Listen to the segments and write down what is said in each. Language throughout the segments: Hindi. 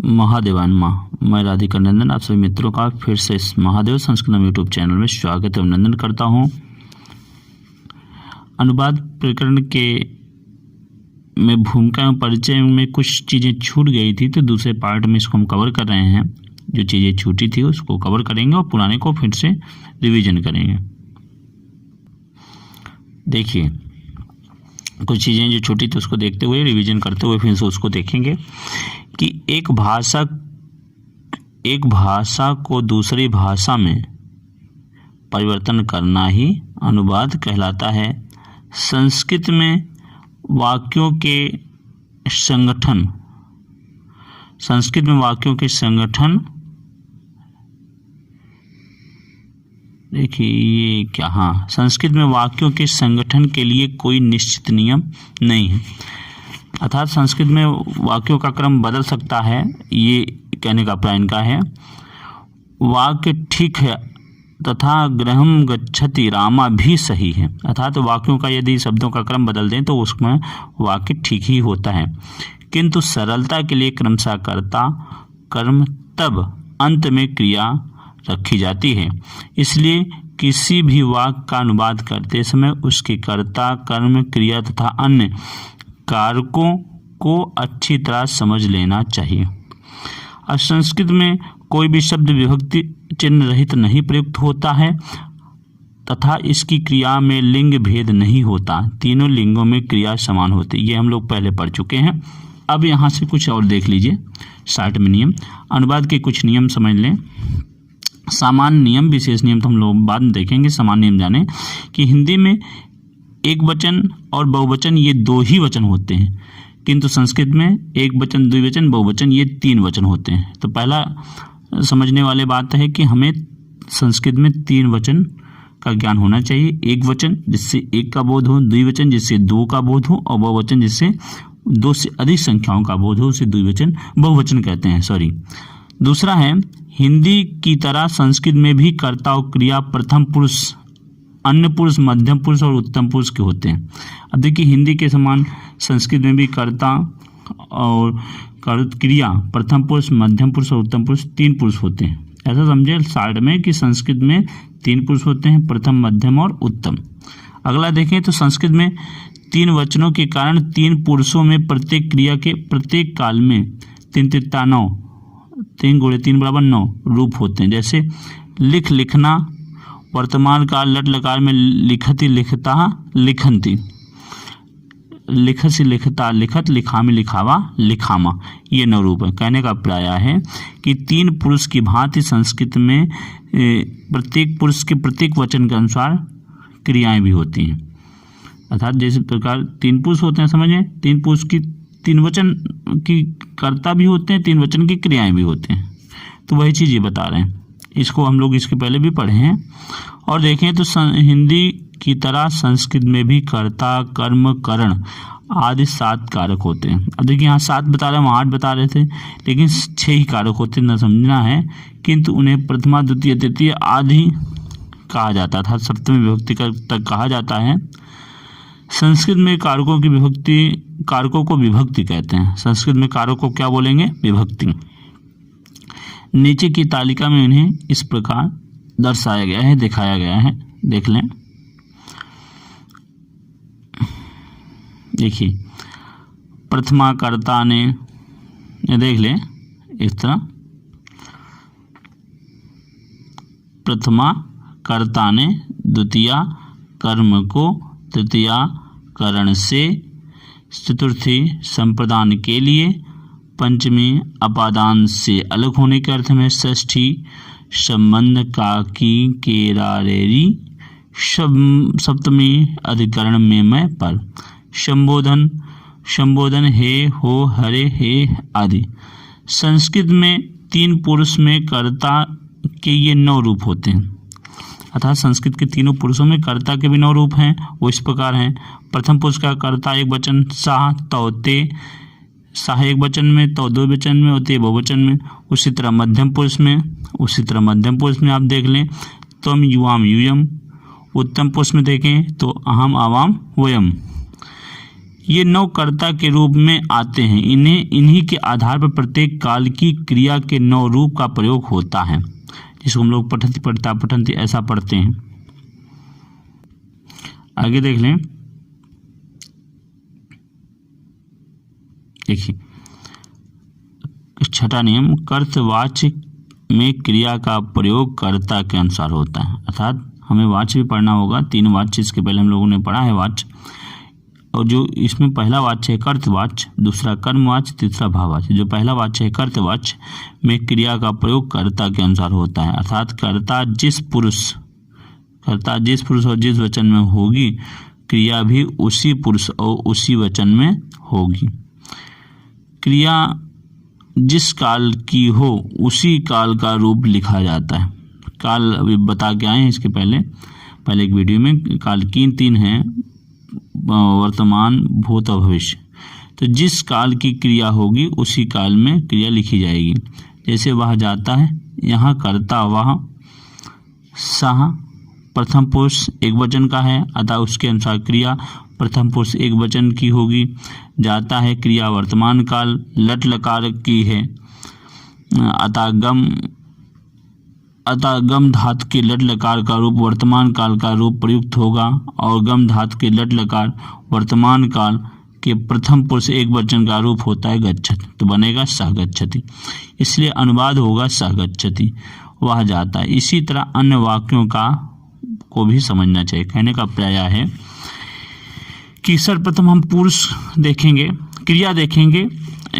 महादेवान्मा। मैं राधिका नंदन आप सभी मित्रों का फिर से इस महादेव संस्कृतम यूट्यूब चैनल में स्वागत एवं अभिनंदन करता हूं। अनुवाद प्रकरण के में भूमिका एवं परिचय में कुछ चीज़ें छूट गई थी, तो दूसरे पार्ट में इसको हम कवर कर रहे हैं। जो चीज़ें छूटी थी उसको कवर करेंगे और पुराने को फिर से रिवीजन करेंगे। देखिए, कुछ चीज़ें जो छूटी थी उसको देखते हुए रिवीजन करते हुए फिर से उसको देखेंगे कि एक भाषा को दूसरी भाषा में परिवर्तन करना ही अनुवाद कहलाता है। संस्कृत में वाक्यों के संगठन देखिए ये क्या, हाँ, संस्कृत में वाक्यों के संगठन के लिए कोई निश्चित नियम नहीं है, अर्थात संस्कृत में वाक्यों का क्रम बदल सकता है। ये कहने का अभिप्राय इनका है। वाक्य ठीक है तथा गृहम गच्छति रामा भी सही है, अर्थात वाक्यों का यदि शब्दों का क्रम बदल दें तो उसमें वाक्य ठीक ही होता है, किंतु सरलता के लिए क्रमशः कर्ता कर्म तब अंत में क्रिया रखी जाती है। इसलिए किसी भी वाक्य का अनुवाद करते समय उसके कर्ता कर्म क्रिया तथा अन्य कारकों को अच्छी तरह समझ लेना चाहिए। और संस्कृत में कोई भी शब्द विभक्ति चिन्ह रहित नहीं प्रयुक्त होता है तथा इसकी क्रिया में लिंग भेद नहीं होता, तीनों लिंगों में क्रिया समान होती है। ये हम लोग पहले पढ़ चुके हैं। अब यहाँ से कुछ और देख लीजिए। 60 में नियम, अनुवाद के कुछ नियम समझ लें। सामान्य नियम, विशेष नियम तो हम लोग बाद में देखेंगे। सामान्य नियम जाने कि हिंदी में एक वचन और बहुवचन ये दो ही वचन होते हैं, किंतु संस्कृत में एक वचन, द्विवचन, बहुवचन ये 3 वचन होते हैं। तो पहला समझने वाले बात है कि हमें संस्कृत में 3 वचन का ज्ञान होना चाहिए। एक वचन जिससे एक का बोध हो, द्विवचन जिससे 2 का बोध हो, और बहुवचन जिससे 2 से अधिक संख्याओं का बोध हो, उसे द्विवचन बहुवचन कहते हैं। दूसरा है, हिंदी की तरह संस्कृत में भी कर्ता और क्रिया प्रथम पुरुष, अन्य पुरुष, मध्यम पुरुष और उत्तम पुरुष के होते हैं। अब देखिए, हिंदी के समान संस्कृत में भी कर्ता और क्रिया प्रथम पुरुष, मध्यम पुरुष और उत्तम पुरुष 3 पुरुष होते हैं। ऐसा समझे साइड में कि संस्कृत में 3 पुरुष होते हैं, प्रथम, मध्यम और उत्तम। अगला देखें तो संस्कृत में 3 वचनों के कारण 3 पुरुषों में प्रत्येक क्रिया के प्रत्येक काल में 3 × 9, 3 × 3 = 9 रूप होते हैं। जैसे लिख, लिखना, वर्तमान काल लट लकार में लिखति, लिखता, लिखन्ति, लिखसि, लिखता, लिखत, लिखामि, लिखावा, लिखामा, ये 9 रूप है। कहने का प्राय है कि 3 पुरुष की भांति संस्कृत में प्रत्येक पुरुष के प्रत्येक वचन के अनुसार क्रियाएं भी होती हैं, अर्थात जैसे प्रकार 3 पुरुष होते हैं, समझे, 3 पुरुष की 3 वचन की कर्ता भी होते हैं, 3 वचन की क्रियाएं भी होते हैं। तो वही चीज़ ये बता रहे हैं। इसको हम लोग इसके पहले भी पढ़े हैं। और देखें तो हिंदी की तरह संस्कृत में भी कर्ता, कर्म, करण आदि 7 कारक होते हैं। अब देखिए, यहाँ 7 बता रहे हैं, वहाँ 8 बता रहे थे, लेकिन 6 ही कारक होते हैं, न समझना है। किंतु उन्हें प्रथमा, द्वितीय, तृतीय आदि कहा जाता था, सप्तमी विभक्ति तक कहा जाता है। संस्कृत में कारकों को विभक्ति कहते हैं। संस्कृत में कारकों को क्या बोलेंगे? विभक्ति। नीचे की तालिका में इन्हें इस प्रकार दर्शाया गया है, दिखाया गया है, देख लें। देखिए, प्रथमा कर्ता ने, ये देख लें इस तरह, प्रथमा कर्ता ने द्वितीया कर्म को तृतीया करण से, चतुर्थी संप्रदान के लिए, पंचमी अपादान से अलग होने के अर्थ में, षष्ठी संबंध काकी केरारेरी, सप्तमी अधिकरण में मैं पर, संबोधन हे, हो, हरे, हे आदि। संस्कृत में 3 पुरुष में कर्ता के ये 9 रूप होते हैं, अर्थात संस्कृत के तीनों पुरुषों में कर्ता के भी 9 रूप हैं। वो इस प्रकार हैं। प्रथम पुरुष का कर्ता एक वचन, साह, तौ, ते, साह एक वचन में, तौ 2 वचन में, और ते बहुवचन में। उसी तरह मध्यम पुरुष में आप देख लें, त्वम, युवाम, यूयम। उत्तम पुरुष में देखें तो अहम, आवाम, वयम। ये नौ कर्ता के रूप में आते हैं। इन्हीं के आधार पर प्रत्येक काल की क्रिया के नौ रूप का प्रयोग होता है, जिसको हम लोग पठति पठता पठन्ति ऐसा पढ़ते हैं। आगे देख लें, देखिए छठा नियम, कर्तवाच्य में क्रिया का प्रयोग कर्ता के अनुसार होता है। अर्थात हमें वाच्य भी पढ़ना होगा। 3 वाच्य इसके पहले हम लोगों ने पढ़ा है वाच्य, और जो इसमें पहला वाच्य है कर्तवाच्य, दूसरा कर्मवाच्य, तीसरा भाववाच्य। जो पहला वाच्य है कर्तवाच्य में क्रिया का प्रयोग कर्ता के अनुसार होता है। अर्थात कर्ता जिस पुरुष और जिस वचन में होगी, क्रिया भी उसी पुरुष और उसी वचन में होगी। क्रिया जिस काल की हो उसी काल का रूप लिखा जाता है। काल अभी बता के आए हैं इसके पहले एक वीडियो में। काल की 3 हैं, वर्तमान, भूत और भविष्य। तो जिस काल की क्रिया होगी उसी काल में क्रिया लिखी जाएगी। जैसे वह जाता है, यहाँ कर्ता वह, सह प्रथम पुरुष एक वचन का है, अतः उसके अनुसार क्रिया प्रथम पुरुष एक वचन की होगी। जाता है क्रिया वर्तमान काल लट लकार की है, अतः गम धातु के लट लकार का रूप वर्तमान काल का रूप प्रयुक्त होगा, और गम धातु के लट लकार वर्तमान काल के प्रथम पुरुष एक वचन का रूप होता है गच्छति, तो बनेगा सह गच्छति। इसलिए अनुवाद होगा सह गच्छति, वह जाता है। इसी तरह अन्य वाक्यों को भी समझना चाहिए। कहने का प्रयाय है कि सर्वप्रथम हम पुरुष देखेंगे, क्रिया देखेंगे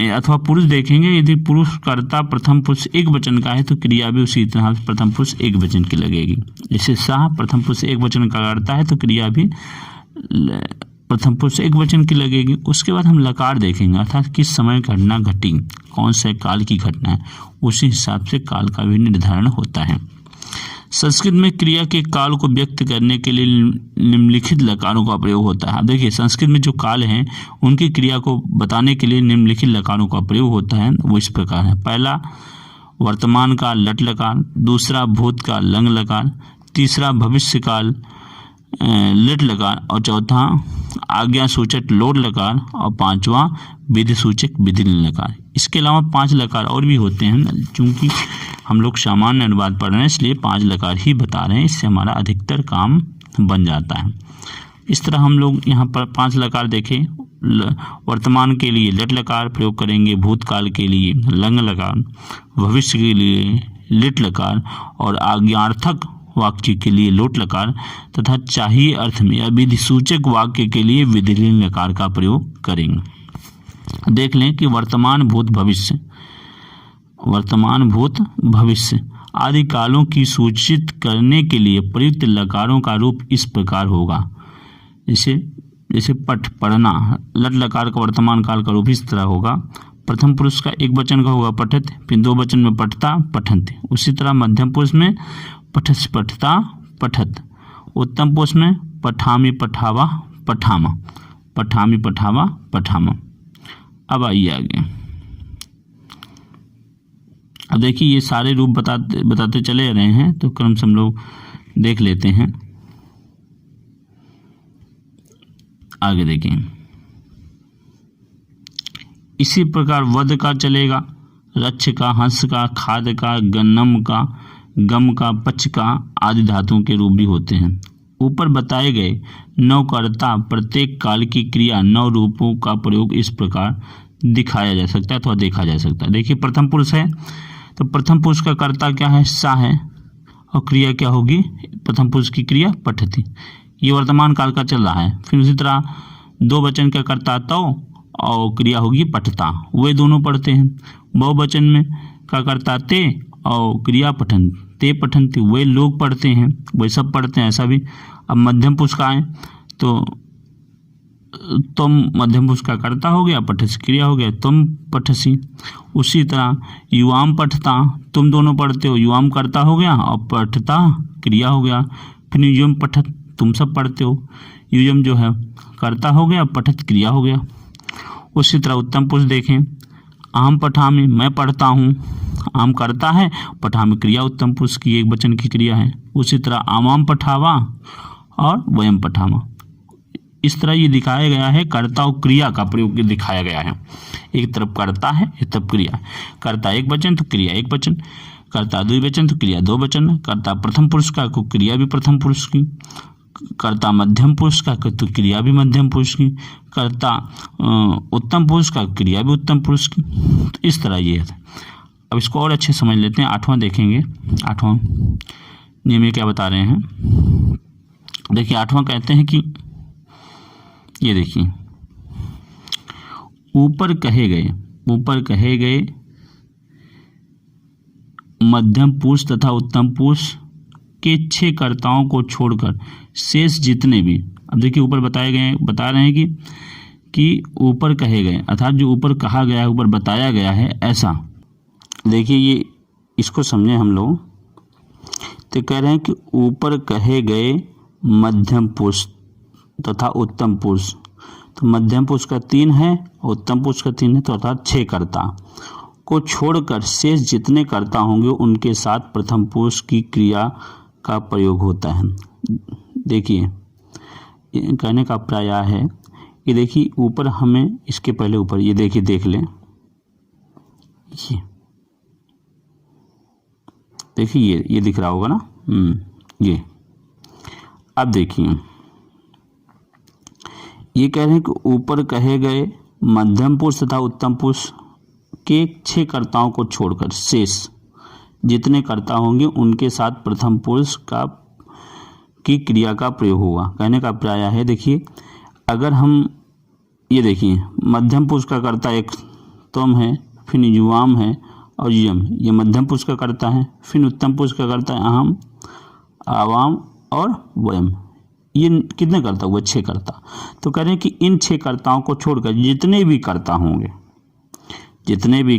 अथवा पुरुष देखेंगे। यदि पुरुष कर्ता प्रथम पुरुष एक वचन का है तो क्रिया भी उसी तरह प्रथम पुरुष एक वचन की लगेगी। जैसे सह प्रथम पुरुष एक वचन का करता है तो क्रिया भी प्रथम पुरुष एक वचन की लगेगी। उसके बाद हम लकार देखेंगे, अर्थात किस समय घटना घटी, कौन से काल की घटना है, उसी हिसाब से काल का भी निर्धारण होता है। संस्कृत में क्रिया के काल को व्यक्त करने के लिए निम्नलिखित लकारों का प्रयोग होता है। देखिए संस्कृत में जो काल हैं उनकी क्रिया को बताने के लिए निम्नलिखित लकारों का प्रयोग होता है। वो इस प्रकार है। पहला वर्तमान काल लट लकार, दूसरा भूत काल लंग लकार, तीसरा भविष्य काल लिट लकार, और चौथा आज्ञा सूचक लोट लकार, और पांचवा विधि सूचक विधि लकार। इसके अलावा 5 लकार और भी होते हैं। चूंकि हम लोग सामान्य अनुवाद पढ़ रहे हैं इसलिए 5 लकार ही बता रहे हैं, इससे हमारा अधिकतर काम बन जाता है। इस तरह हम लोग यहाँ पर 5 लकार देखें। वर्तमान के लिए लट लकार प्रयोग करेंगे, भूतकाल के लिए लंग लकार, भविष्य के लिए लिट लकार, और आज्ञार्थक वाक्य के लिए लोट लकार, तथा चाहिए अर्थ में या विधि सूचक वाक्य के लिए विधिलिंग लकार का प्रयोग करेंगे। देख लें कि वर्तमान भूत भविष्य आदि कालों की सूचित करने के लिए प्रयुक्त लकारों का रूप इस प्रकार होगा। जैसे पढ़ना, लट लकार का वर्तमान काल का रूप इस तरह होगा। प्रथम पुरुष का एक वचन का होगा पठत, फिर 2 वचन में पठता पठन्ति। उसी तरह मध्यम पुरुष में पठस पठता पठत, उत्तम पुरुष में पठामी पठावा पठामा, पठामी पठावा पठामा। अब आइए आगे। अब देखिए ये सारे रूप बताते चले रहे हैं, तो क्रम से हम लोग देख लेते हैं। आगे देखिए, इसी प्रकार वध का चलेगा, रक्ष का, हंस का, खाद का, गन्नम का, गम का, पच का आदि धातुओं के रूप भी होते हैं। ऊपर बताए गए 9 कर्ता प्रत्येक काल की क्रिया 9 रूपों का प्रयोग इस प्रकार दिखाया जा सकता है अथवा देखा जा सकता है। देखिए प्रथम पुरुष है तो प्रथम पुरुष का कर्ता क्या है, सा है, और क्रिया क्या होगी, प्रथम पुरुष की क्रिया पठति। ये वर्तमान काल का चल रहा है। फिर उसी तरह 2 वचन का कर्ता तो, और क्रिया होगी पठता, वे दोनों पढ़ते हैं। बहुवचन में का कर्ता ते और क्रिया पठन, ते पठन्ति, वे लोग पढ़ते हैं, वे सब पढ़ते हैं, ऐसा भी। अब मध्यम पुरुष का है तो तुम मध्यम पुरुष का कर्ता हो गया, पठस क्रिया हो गया, तुम पठसी। उसी तरह युवाम पठता, तुम दोनों पढ़ते हो, युवाम कर्ता हो गया और पठता क्रिया हो गया। फिर युयम पठत, तुम सब पढ़ते हो, युयम जो है कर्ता हो गया, पठत क्रिया हो गया। उसी तरह उत्तम पुरुष देखें, आम पठामी, मैं पढ़ता हूँ, आम करता है, पठामी क्रिया उत्तम पुरुष की एक वचन की क्रिया है। उसी तरह आमाम पठावा और वयम पठावा, इस तरह ये दिखाया गया है, कर्ता और क्रिया का प्रयोग दिखाया गया है। एक तरफ कर्ता है, एक तरफ क्रिया। कर्ता एक वचन तो क्रिया एक वचन, कर्ता द्विवचन तो क्रिया दो वचन, कर्ता प्रथम पुरुष का तो क्रिया भी प्रथम पुरुष की, कर्ता मध्यम पुरुष का तो क्रिया भी मध्यम पुरुष की, कर्ता उत्तम पुरुष का क्रिया भी उत्तम पुरुष की। तो इस तरह ये है। अब इसको और अच्छे समझ लेते हैं। 8वां देखेंगे। 8वां नियम ये क्या बता रहे हैं, देखिए 8वां कहते हैं कि ये देखिए, ऊपर कहे गए मध्यम पुरुष तथा उत्तम पुरुष के 6 कर्ताओं को छोड़कर शेष जितने भी, अब देखिए ऊपर बता रहे हैं कि ऊपर कहे गए, अर्थात जो ऊपर कहा गया है, ऊपर बताया गया है, ऐसा देखिए ये इसको समझे हम लोग। तो कह रहे हैं कि ऊपर कहे गए मध्यम पुरुष तथा उत्तम पुरुष, तो मध्यम पुरुष का 3 है, उत्तम पुरुष का 3 है, तो अर्थात 6 कर्ता को छोड़कर शेष जितने कर्ता होंगे उनके साथ प्रथम पुरुष की क्रिया का प्रयोग होता है। देखिए कहने का प्राय है कि देखिए ऊपर हमें इसके पहले ऊपर ये देखिए देख लें, देखिए ये दिख रहा होगा ना, ये अब देखिए ये कह रहे हैं कि ऊपर कहे गए मध्यम पुरुष तथा उत्तम पुरुष के 6 कर्ताओं को छोड़कर शेष जितने कर्ता होंगे उनके साथ प्रथम पुरुष की क्रिया का प्रयोग होगा। कहने का प्राय है, देखिए अगर हम ये देखिए मध्यम पुरुष का कर्ता एक तुम है, फिर युवाम है और यम, ये मध्यम पुरुष का कर्ता है, फिर उत्तम पुरुष का कर्ता है अहम, आवाम और वयम, ये कितने कर्ता हुए? 6 कर्ता। तो कह रहे हैं कि इन 6 कर्ताओं को छोड़कर जितने भी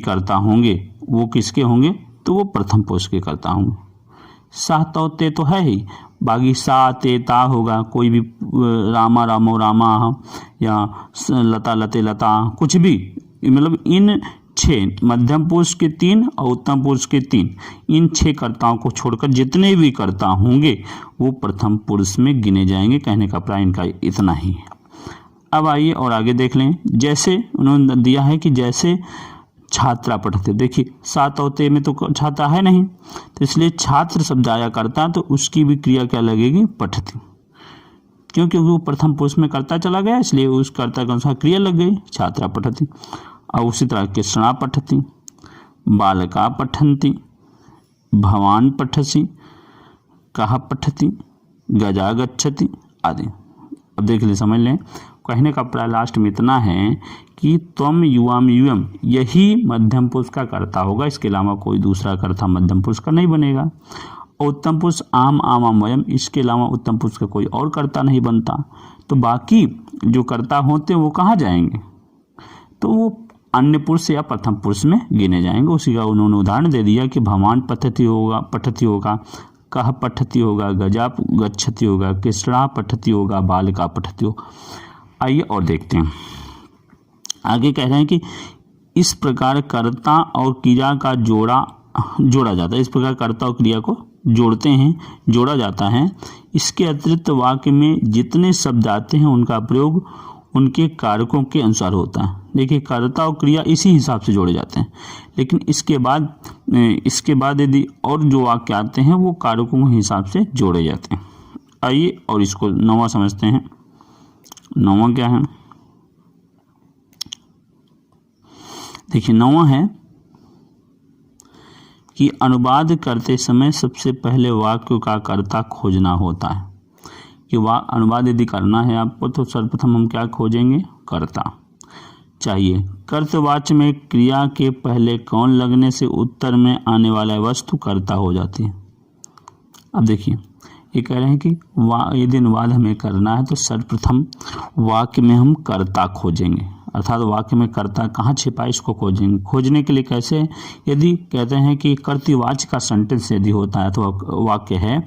कर्ता होंगे वो किसके होंगे? तो वो प्रथम पुरुष के कर्ता होंगे। सा तो ते तो है ही, बाकी सा ते ता होगा, कोई भी रामा रामो रामा या लता लते लता, कुछ भी, मतलब इन 6 मध्यम पुरुष के 3 और उत्तम पुरुष के 3, इन 6 कर्ताओं को छोड़कर जितने भी कर्ता होंगे वो प्रथम पुरुष में गिने जाएंगे। कहने का प्राय इनका इतना ही है। अब आइए और आगे देख लें। जैसे उन्होंने दिया है कि जैसे छात्रा पठते, देखिए 7 और 3 में तो छात्रा है नहीं, तो इसलिए छात्र शब्द आया करता, तो उसकी भी क्रिया क्या लगेगी? पठती, क्योंकि वो प्रथम पुरुष में कर्ता चला गया, इसलिए उस कर्ता के अनुसार क्रिया लग गई, छात्रा पठती। और उसी तरह कृष्णा पठती, बालका पठन्ति, भवान पठसी, कहा पठती, गजा गच्छति आदि। अब देख ले, समझ लें। कहने का प्राय लास्ट में इतना है कि त्वम युवाम युवम यही मध्यम पुरुष का कर्ता होगा, इसके अलावा कोई दूसरा कर्ता मध्यम पुरुष का नहीं बनेगा। और उत्तम पुरुष आम आमाम वयम, इसके अलावा उत्तम पुरुष का कोई और कर्ता नहीं बनता। तो बाकी जो कर्ता होते हैं वो कहाँ जाएंगे? तो वो अन्य पुरुष या प्रथम पुरुष में गिने जाएंगे। उसी का उन्होंने उदाहरण दे दिया कि भवान पठती होगा, कह पठती होगा, गजा गच्छति होगा, कृष्णा पठती होगा, बालिका पठती होगा। आइए और देखते हैं। आगे कह रहे हैं कि इस प्रकार कर्ता और क्रिया का जोड़ा जाता है। इस प्रकार कर्ता और क्रिया को जोड़ा जाता है। इसके अतिरिक्त वाक्य में जितने शब्द आते हैं उनका प्रयोग उनके कारकों के अनुसार होता है। देखिए कर्ता और क्रिया इसी हिसाब से जोड़े जाते हैं, लेकिन इसके बाद यदि और जो वाक्य आते हैं वो कारकों के हिसाब से जोड़े जाते हैं। आइए और इसको 9वां समझते हैं। 9वां क्या है? देखिए 9वां है कि अनुवाद करते समय सबसे पहले वाक्य का कर्ता खोजना होता है। कि अनुवाद यदि करना है आपको तो सर्वप्रथम हम क्या खोजेंगे? कर्ता चाहिए। कर्तवाच्य में क्रिया के पहले कौन लगने से उत्तर में आने वाला वस्तु कर्ता हो जाती है। अब देखिए ये कह रहे हैं कि यदि अनुवाद हमें करना है तो सर्वप्रथम वाक्य में हम कर्ता खोजेंगे, अर्थात वाक्य में कर्ता कहाँ छिपा इसको खोजेंगे। खोजने के लिए कैसे? यदि कहते हैं कि कर्तवाच्य का सेंटेंस यदि होता है तो वाक्य है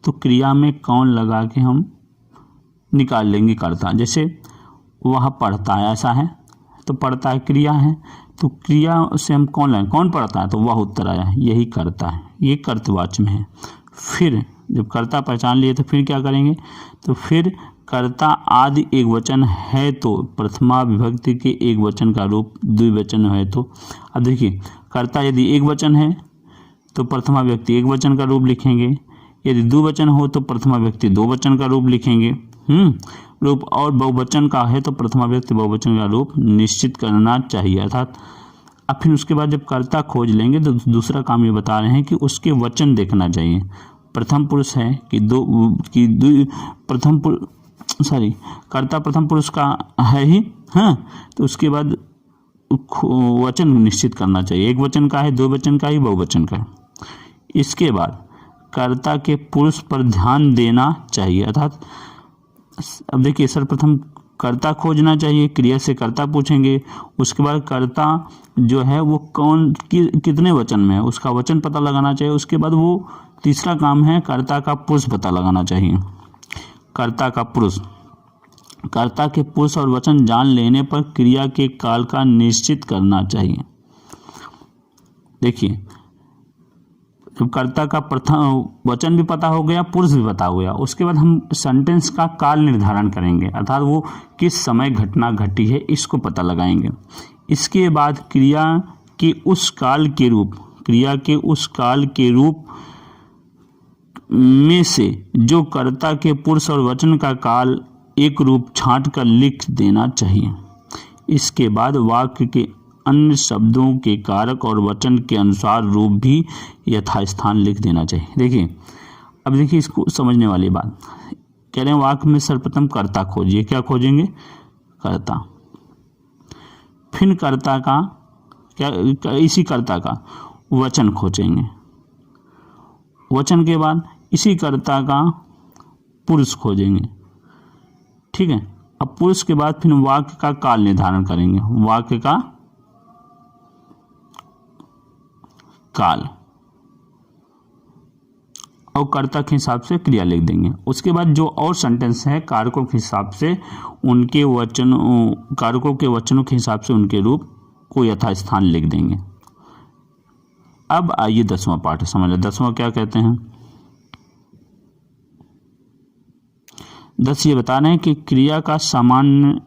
तो क्रिया में कौन लगा के हम निकाल लेंगे कर्ता। जैसे वह पढ़ता है, ऐसा है तो पढ़ता है क्रिया है, तो क्रिया से हम कौन पढ़ता है तो वह उत्तर आया है, यही कर्ता है, ये कर्तवाच्य में है। फिर जब कर्ता पहचान लिए तो फिर क्या करेंगे, तो फिर कर्ता आदि एक वचन है तो प्रथमा विभक्ति के एक वचन का रूप द्विवचन है तो। अब देखिए, कर्ता यदि एक वचन है तो प्रथमा व्यक्ति एक वचन का रूप लिखेंगे, यदि द्विवचन हो तो प्रथमा व्यक्ति दो वचन का रूप लिखेंगे। रूप और बहुवचन का है तो प्रथमा व्यक्ति बहुवचन का रूप निश्चित करना चाहिए। अर्थात अब फिर उसके बाद जब कर्ता खोज लेंगे तो दूसरा काम ये बता रहे हैं कि उसके वचन देखना चाहिए, प्रथम पुरुष है कि कर्ता प्रथम पुरुष का है ही, तो उसके बाद वचन निश्चित करना चाहिए, एक वचन का है, दो वचन का ही, बहुवचन का है। इसके बाद कर्ता के पुरुष पर ध्यान देना चाहिए। अर्थात अब देखिए, सर्वप्रथम कर्ता खोजना चाहिए, क्रिया से कर्ता पूछेंगे, उसके बाद कर्ता जो है वो कितने वचन में है उसका वचन पता लगाना चाहिए। उसके बाद वो तीसरा काम है कर्ता का पुरुष पता लगाना चाहिए। कर्ता का पुरुष, कर्ता के पुरुष और वचन जान लेने पर क्रिया के काल का निश्चित करना चाहिए। देखिए, जब कर्ता का प्रथम वचन भी पता हो गया, पुरुष भी पता हो गया, उसके बाद हम सेंटेंस का काल निर्धारण करेंगे, अर्थात वो किस समय घटना घटी है इसको पता लगाएंगे। इसके बाद क्रिया के उस काल के रूप में से जो कर्ता के पुरुष और वचन का काल एक रूप छांट कर लिख देना चाहिए। इसके बाद वाक्य के अन्य शब्दों के कारक और वचन के अनुसार रूप भी यथास्थान लिख देना चाहिए। देखिए, अब देखिए इसको समझने वाली बात कह रहे हैं, वाक्य में सर्वप्रथम कर्ता खोजिए। क्या खोजेंगे? कर्ता। फिर कर्ता का इसी कर्ता का वचन खोजेंगे, वचन के बाद इसी कर्ता का पुरुष खोजेंगे। ठीक है, अब पुरुष के बाद फिर वाक्य का काल निर्धारण करेंगे, वाक्य का काल, और कर्ता के हिसाब से क्रिया लिख देंगे। उसके बाद जो और सेंटेंस है कारकों के हिसाब से उनके कारकों के वचनों के हिसाब से उनके रूप को यथास्थान लिख देंगे। अब आइए 10वां पाठ समझ लें। 10वां क्या कहते हैं? 10 ये बता रहे हैं कि क्रिया का सामान्य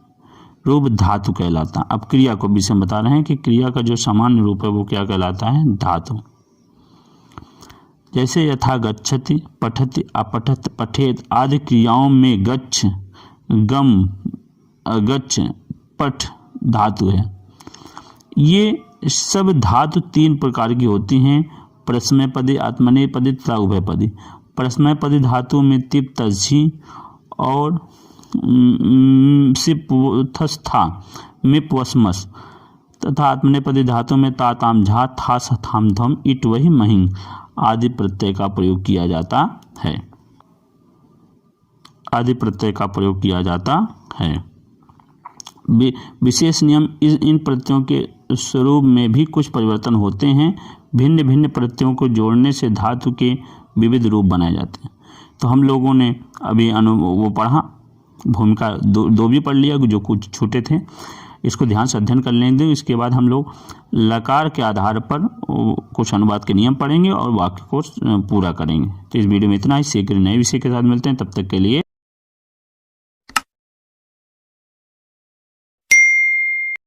रूप धातु कहलाता है। अब क्रिया को विषय बता रहे हैं कि क्रिया का जो सामान्य रूप है वो क्या कहलाता है? धातु। जैसे यथा गच्छति, पठति, अपठत, पठेत आदि क्रियाओं में गच्छ, गम, अगच्छ, पठ धातु है। ये सब धातु 3 प्रकार की होती हैं, परस्मैपदी, आत्मनेपदी तथा उभयपदी। परस्मैपदी धातु में तिप, तझी और सिपथस्था, मिप, वस्मस तथा आत्मनेपदी धातु में ता, ताम, झा, था, थाम, धम, इट, वही, महिंग आदि प्रत्यय का प्रयोग किया जाता है। आदि प्रत्यय का प्रयोग किया जाता है। विशेष नियम, इन प्रत्ययों के स्वरूप में भी कुछ परिवर्तन होते हैं। भिन्न भिन्न प्रत्ययों को जोड़ने से धातु के विविध रूप बनाए जाते हैं। तो हम लोगों ने अभी वो पढ़ा, भूमिका दो भी पढ़ लिया, जो कुछ छूटे थे इसको ध्यान से अध्ययन कर लेंगे। इसके बाद हम लोग लकार के आधार पर कुछ अनुवाद के नियम पढ़ेंगे और वाक्य को पूरा करेंगे। तो इस वीडियो में इतना ही। शीघ्र नए विषय के साथ मिलते हैं, तब तक के लिए